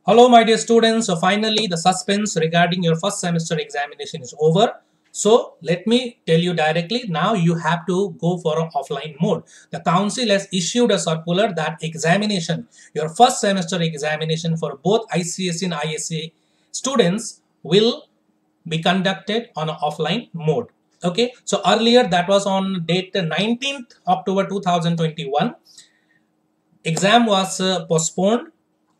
Hello, my dear students. So finally, the suspense regarding your first semester examination is over. So let me tell you directly, now you have to go for an offline mode. The council has issued a circular that examination, your first semester examination for both ICSE and ISC students will be conducted on an offline mode. Okay, so earlier that was on date 19th October 2021. Exam was postponed,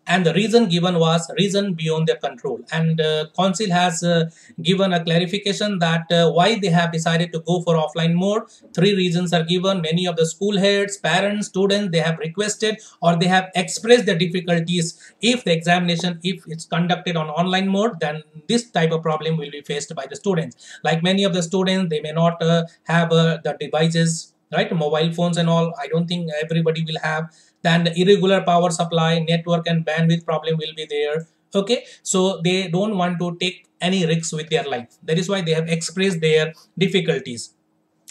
and the reason given was reason beyond their control, and council has given a clarification that why they have decided to go for offline mode. Three reasons are given. Many of the school heads, parents, students, they have requested or they have expressed their difficulties. If the examination, if it's conducted on online mode, then this type of problem will be faced by the students. Like many of the students, they may not have the devices, right, mobile phones and all. I don't think everybody will have. Then the irregular power supply, network and bandwidth problem will be there. Okay, so they don't want to take any risks with their life. That is why they have expressed their difficulties,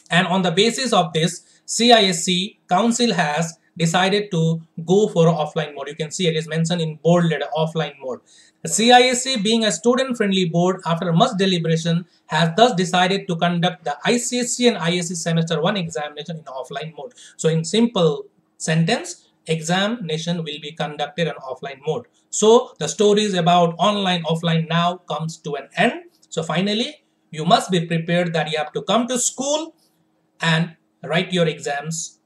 and on the basis of this, CISC council has decided to go for offline mode. You can see it is mentioned in bold letter, offline mode. The CISC, being a student-friendly board, after much deliberation, has thus decided to conduct the ICSE and ISC semester 1 examination in offline mode. So in simple sentence, examination will be conducted in offline mode. So the stories about online, offline now comes to an end. So finally, you must be prepared that you have to come to school and write your exams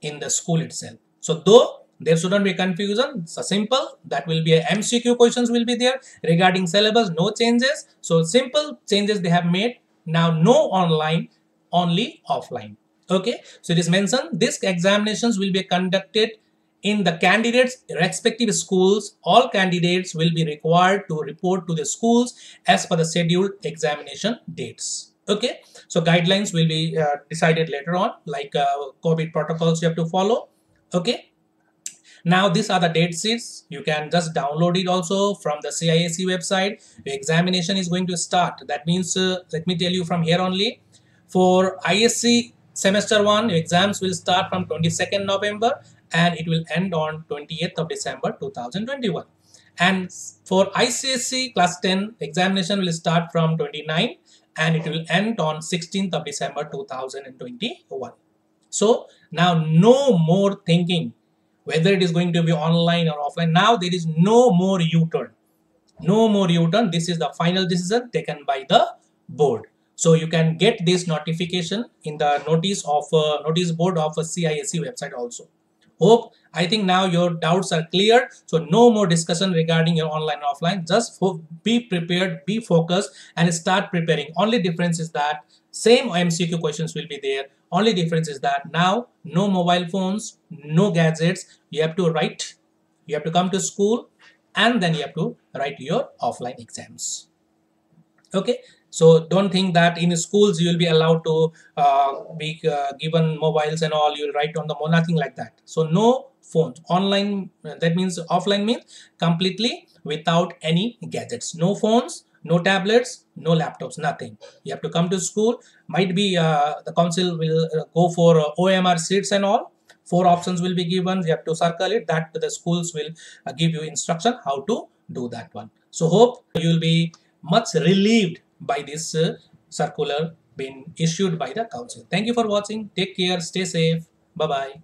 in the school itself. So though there shouldn't be confusion, so simple, that will be a MCQ questions will be there regarding syllabus, no changes. So simple changes they have made. Now no online, only offline. Okay, so it is mentioned these examinations will be conducted in the candidates' respective schools. All candidates will be required to report to the schools as per the scheduled examination dates. Okay, so guidelines will be decided later on, like COVID protocols you have to follow. Okay, now these are the date sheets. You can just download it also from the CISC website. The examination is going to start. That means, let me tell you from here only. For ISC semester 1, exams will start from 22nd November and it will end on 28th of December 2021. And for ICSE class 10, examination will start from 29 and it will end on 16th of December 2021. So now no more thinking whether it is going to be online or offline. Now there is no more U-turn. No more U-turn. This is the final decision taken by the board. So you can get this notification in the notice board of a CISC website also. I think now your doubts are clear. So no more discussion regarding your online and offline. Just be prepared, be focused and start preparing. Only difference is that same MCQ questions will be there. Only difference is that now no mobile phones, no gadgets. You have to write, you have to come to school and then you have to write your offline exams. Okay, so don't think that in schools you will be allowed to be given mobiles and all, you will write on the nothing like that. So no phones. Online, that means offline means completely without any gadgets. No phones, no tablets, no laptops, nothing. You have to come to school. Might be the council will go for OMR seats and all. 4 options will be given. You have to circle it, that the schools will give you instruction how to do that one. So hope you will be much relieved by this circular being issued by the council. Thank you for watching. Take care. Stay safe. Bye-bye.